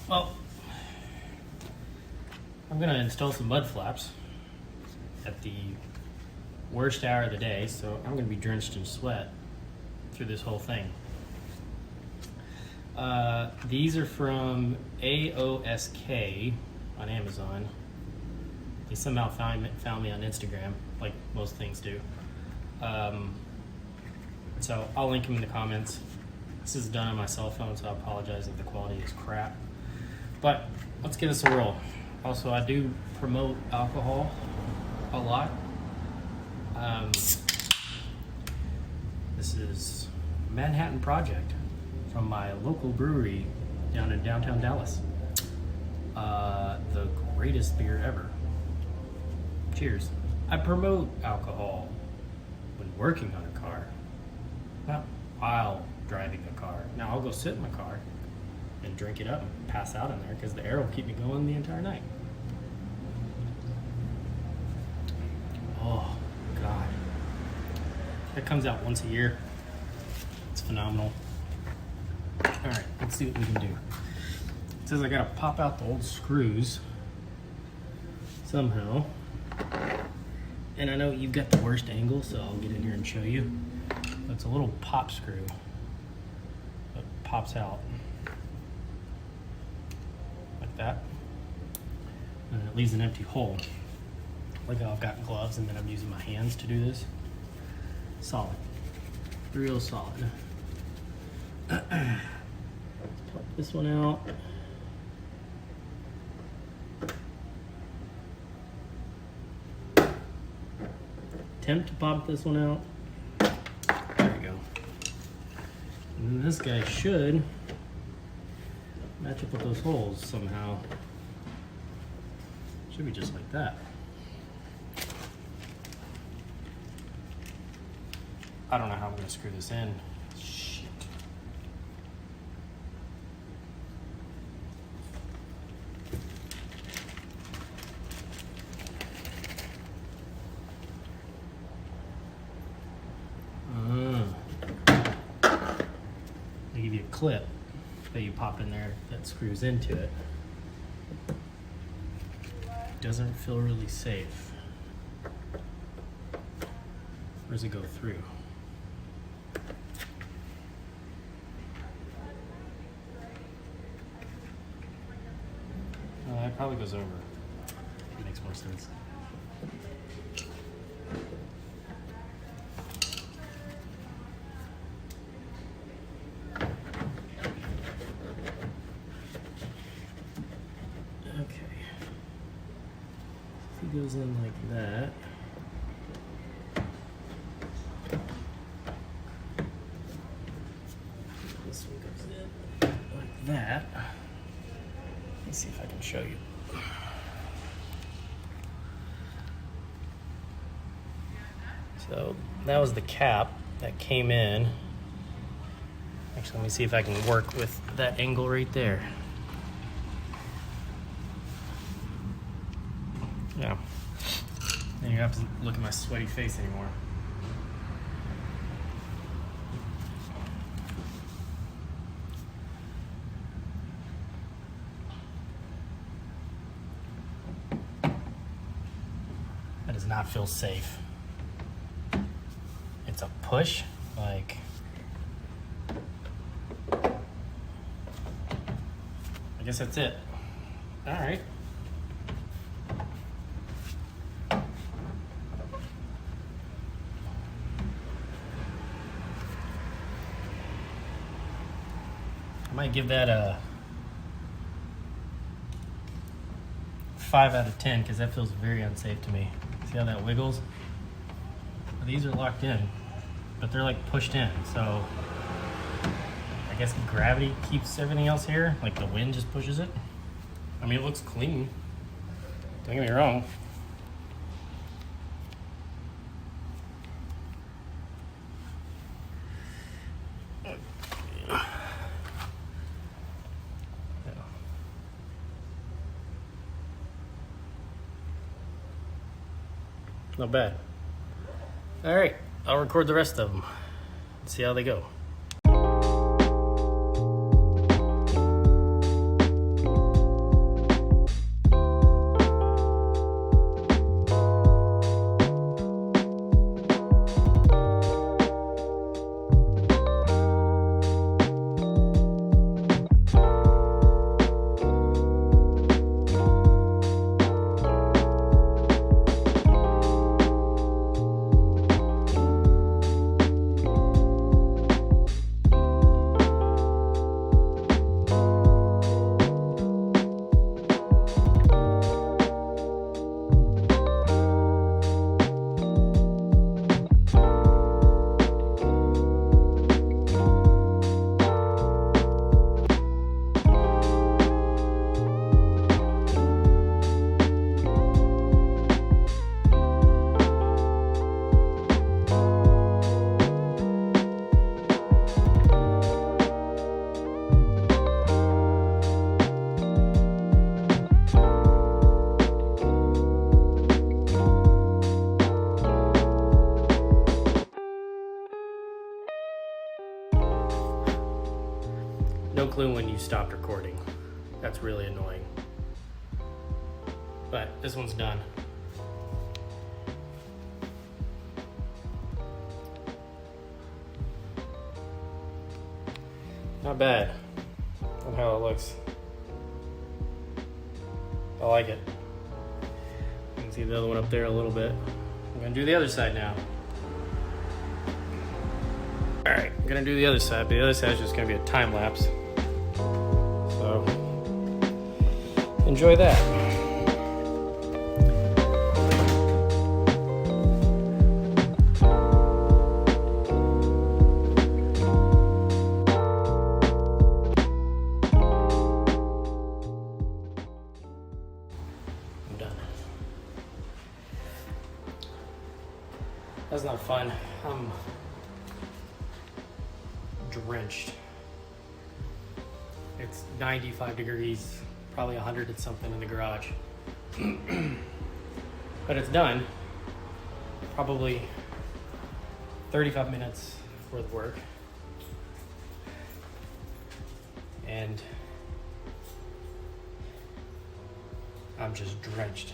Well, I'm gonna install some mud flaps at the worst hour of the day, so I'm gonna be drenched in sweat through this whole thing. These are from AOSK on Amazon. They somehow found me on Instagram, like most things do. So I'll link them in the comments. This is done on my cell phone, so I apologize if the quality is crap. But let's give this a roll. Also, I do promote alcohol a lot. This is Manhattan Project from my local brewery down in downtown Dallas. The greatest beer ever. Cheers. I promote alcohol when working on a car, not while driving a car. Now I'll go sit in my car and drink it up and pass out in there because the air will keep me going the entire night. Oh God. That comes out once a year. It's phenomenal. All right, let's see what we can do. It says I gotta pop out the old screws somehow. And I know you've got the worst angle, so I'll get in here and show you. It's a little pop screw that pops out like that. And it leaves an empty hole. Like how I've got gloves and then I'm using my hands to do this. Solid. Real solid. Pop this one out. Attempt to pop this one out. There we go. And this guy should match up with those holes somehow. Should be just like that. I don't know how I'm gonna screw this in. Shit. They give you a clip that you pop in there that screws into it. Doesn't feel really safe. Where does it go through? That probably goes over. It makes more sense. Okay. If he goes in like that. This one goes in like that. Let's see if I can show you. So that was the cap that came in. Actually, let me see if I can work with that angle right there. Yeah. Then you don't have to look at my sweaty face anymore. That does not feel safe. It's a push, like, I guess that's it. All right. I might give that a 5 out of 10 because that feels very unsafe to me. See how that wiggles? These are locked in, but they're like pushed in, so I guess gravity keeps everything else here, like the wind just pushes it. I mean, it looks clean, don't get me wrong. Not bad. All right, I'll record the rest of them. See how they go. clue when you stopped recording. That's really annoying. But this one's done. Not bad on how it looks. I like it. You can see the other one up there a little bit. I'm gonna do the other side now. All right, I'm gonna do the other side, but the other side is just gonna be a time lapse. So, enjoy that. I'm done. That's not fun. I'm drenched. It's 95 degrees, probably 100 and something in the garage. But it's done. Probably 35 minutes worth of work. And I'm just drenched.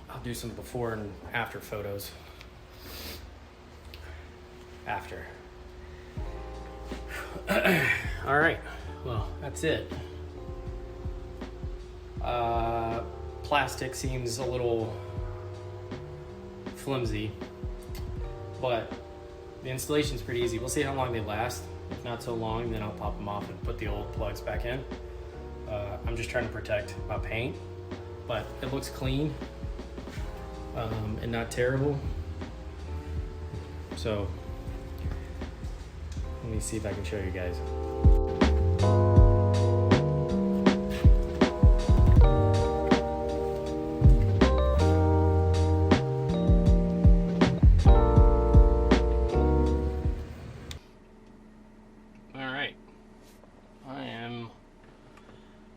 I'll do some before and after photos. After. All right, well, that's it. Plastic seems a little flimsy, but the installation's pretty easy. We'll see how long they last. If not so long, then I'll pop them off and put the old plugs back in. I'm just trying to protect my paint, but it looks clean and not terrible. So let me see if I can show you guys.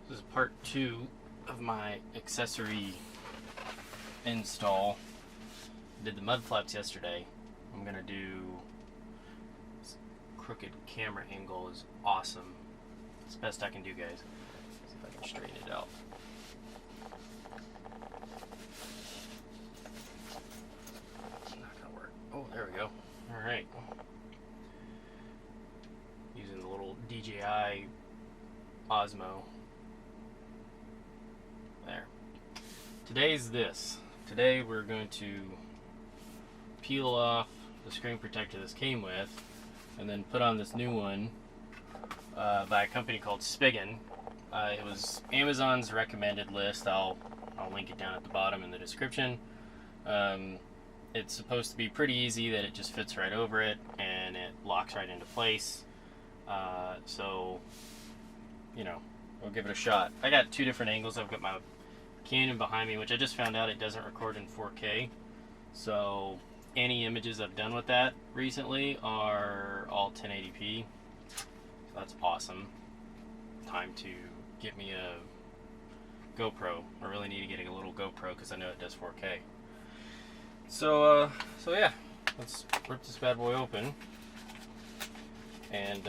This is part 2 of my accessory install. Did the mud flaps yesterday. I'm gonna do this crooked camera angle is awesome. It's the best I can do, guys. See if I can straighten it out. It's not gonna work. Oh, there we go. All right. Using the little DJI Osmo. There. Today's this. Today we're going to peel off the screen protector this came with and then put on this new one by a company called Spigen. It was Amazon's recommended list. I'll link it down at the bottom in the description. It's supposed to be pretty easy, that it just fits right over it and it locks right into place. So, you know, we'll give it a shot. I got 2 different angles. I've got my Canon behind me, which I just found out it doesn't record in 4K. So any images I've done with that recently are all 1080p. So that's awesome. Time to get me a GoPro. I really need to get a little GoPro because I know it does 4K. So yeah, let's rip this bad boy open and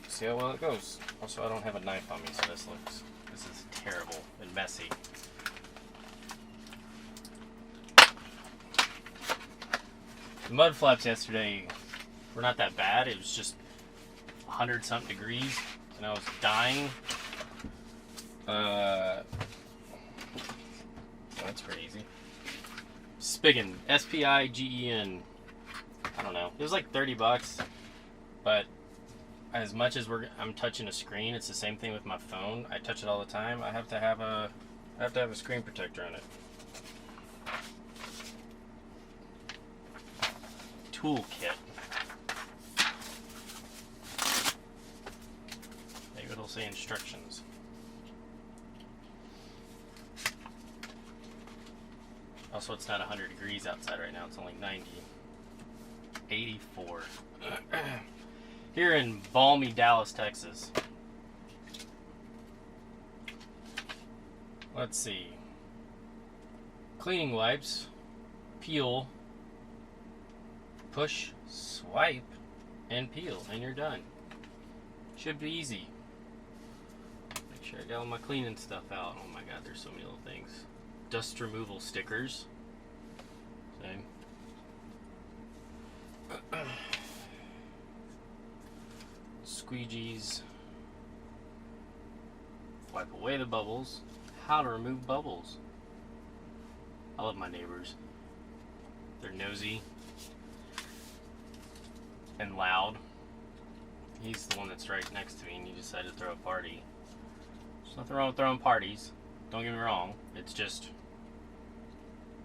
see how well it goes. Also, I don't have a knife on me, so this is terrible and messy. The mud flaps yesterday were not that bad. It was just 100-something degrees, and I was dying. That's pretty easy. Spigen, S-P-I-G-E-N. I don't know. It was like $30, but as much as I'm touching a screen, it's the same thing with my phone. I touch it all the time. I have to have a screen protector on it. Toolkit. Maybe it'll say instructions. Also, it's not 100 degrees outside right now. It's only 90. 84. Here in balmy Dallas, Texas. Let's see. Cleaning wipes, peel, push, swipe, and peel, and you're done. Should be easy. Make sure I got all my cleaning stuff out. Oh my god, there's so many little things. Dust removal stickers. Same. Squeegees. Wipe away the bubbles. How to remove bubbles. I love my neighbors. They're nosy and loud. He's the one that's right next to me and he decided to throw a party. There's nothing wrong with throwing parties. Don't get me wrong. It's just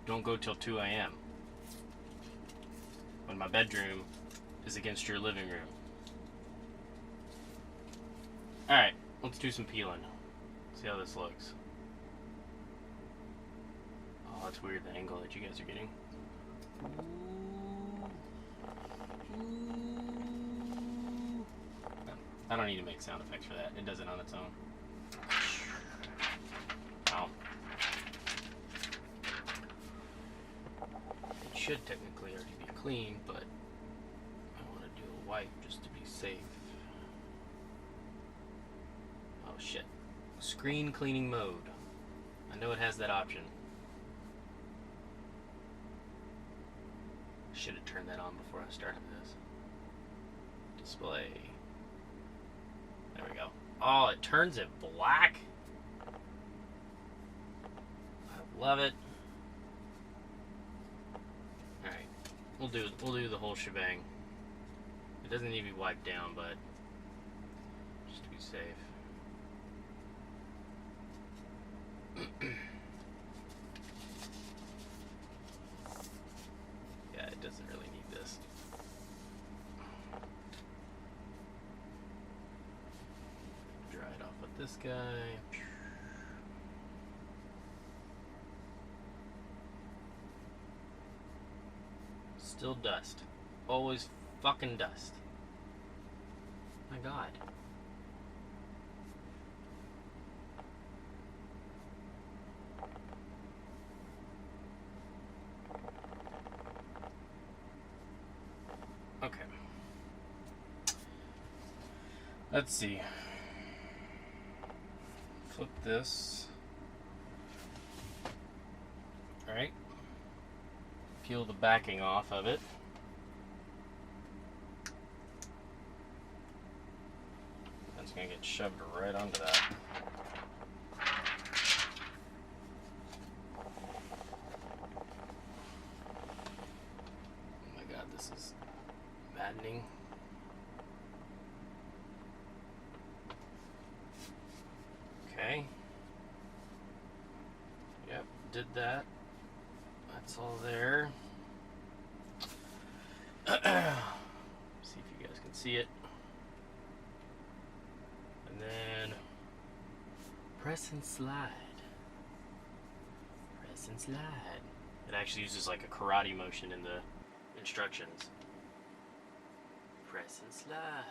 don't go till 2 a.m. when my bedroom is against your living room. Alright, let's do some peeling. See how this looks. Oh, that's weird, the angle that you guys are getting. I don't need to make sound effects for that. It does it on its own. Ow. It should technically already be clean, but I want to do a wipe just to be safe. Oh shit. Screen cleaning mode. I know it has that option. Should have turned that on before I started this. Display. There we go. Oh, it turns it black. I love it. All right, we'll do the whole shebang. It doesn't need to be wiped down, but just to be safe. Yeah, it doesn't really need this. Dry it off with this guy. Still dust. Always fucking dust. My god. Okay. Let's see. Flip this. Alright. Peel the backing off of it. That's going to get shoved right onto that. Oh my god, this is maddening. Okay. Yep, did that. That's all there. See if you guys can see it. And then press and slide. Press and slide. It actually uses like a karate motion in the instructions. Press and slide.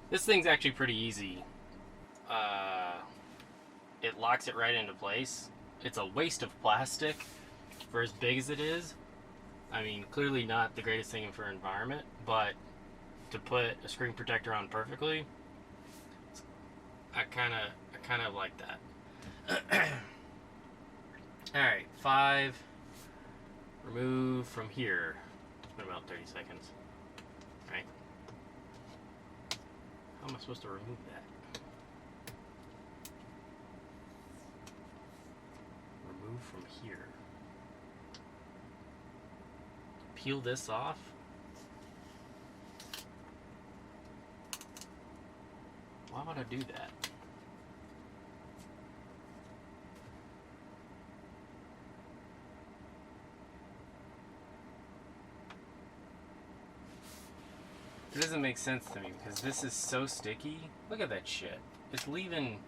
This thing's actually pretty easy. It locks it right into place. It's a waste of plastic for as big as it is. I mean, clearly not the greatest thing for environment, but to put a screen protector on perfectly, I kind of like that. All right, 5. Remove from here. It's been about 30 seconds. All right. How am I supposed to remove that? Remove from here. Peel this off. Why would I do that? It doesn't make sense to me because this is so sticky. Look at that shit. It's leaving.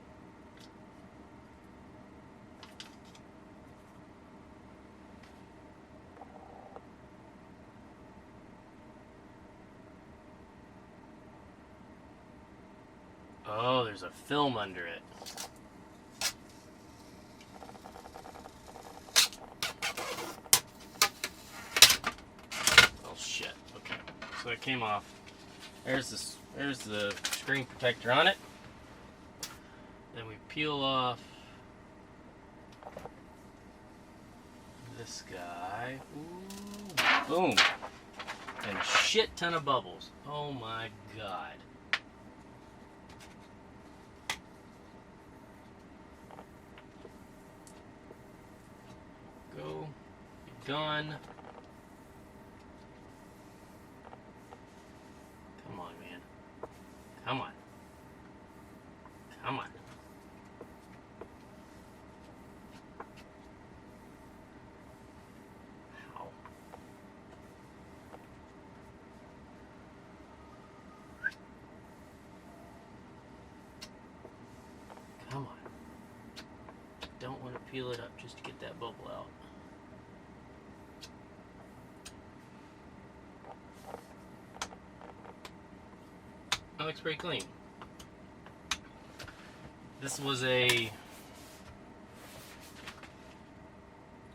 Oh, there's a film under it. So it came off. There's the screen protector on it. Then we peel off this guy. Ooh, boom. And a shit ton of bubbles. Oh my god. Go. Be done. Come on, man. Come on. Come on. Ow. Come on. Don't want to peel it up just to get that bubble out. That looks pretty clean. This was a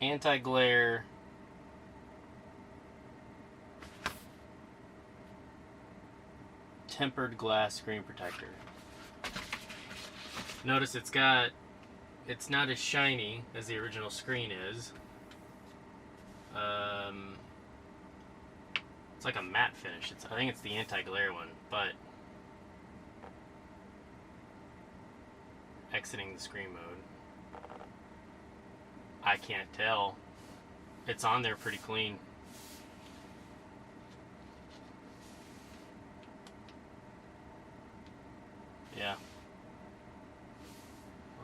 anti-glare tempered glass screen protector. Notice it's not as shiny as the original screen is. It's like a matte finish. I think it's the anti-glare one, but exiting the screen mode, I can't tell. It's on there pretty clean. Yeah.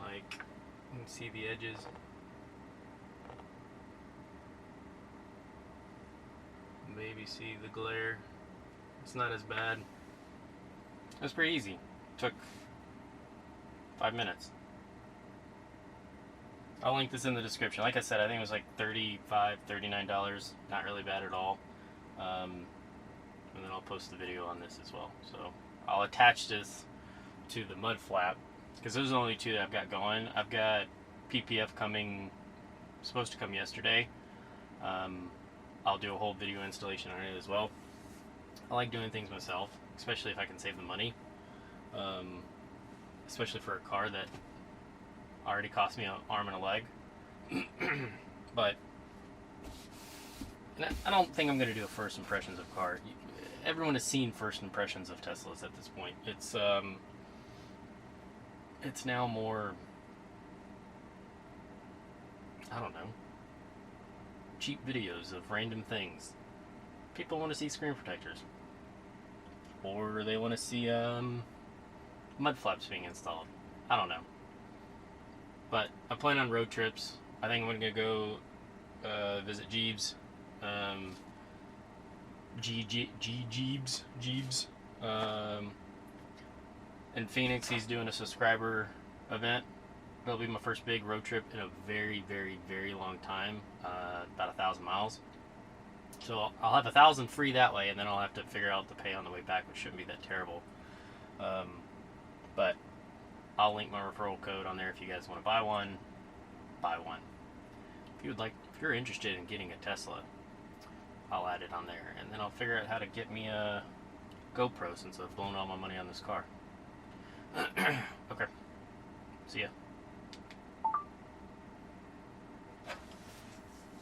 Like, you can see the edges. Maybe see the glare. It's not as bad. It was pretty easy. Took 5 minutes. I'll link this in the description. Like I said, I think it was like $35, $39. Not really bad at all. And then I'll post the video on this as well. So I'll attach this to the mud flap, because those are the only two that I've got going. I've got PPF coming, supposed to come yesterday. I'll do a whole video installation on it as well. I like doing things myself, especially if I can save the money. Especially for a car that already cost me an arm and a leg. But I don't think I'm going to do a first impressions of car. Everyone has seen first impressions of Teslas at this point. It's now more, I don't know, cheap videos of random things. People want to see screen protectors, or they want to see mud flaps being installed. I don't know. But I plan on road trips. I think I'm going to go visit Jeeves. Jeeves. In Phoenix, he's doing a subscriber event. That'll be my first big road trip in a very, very, very long time. About 1,000 miles. So I'll have 1,000 free that way, and then I'll have to figure out the pay on the way back, which shouldn't be that terrible. But I'll link my referral code on there if you guys want to buy one. Buy one. If you're interested in getting a Tesla, I'll add it on there, and then I'll figure out how to get me a GoPro since I've blown all my money on this car. Okay. See ya.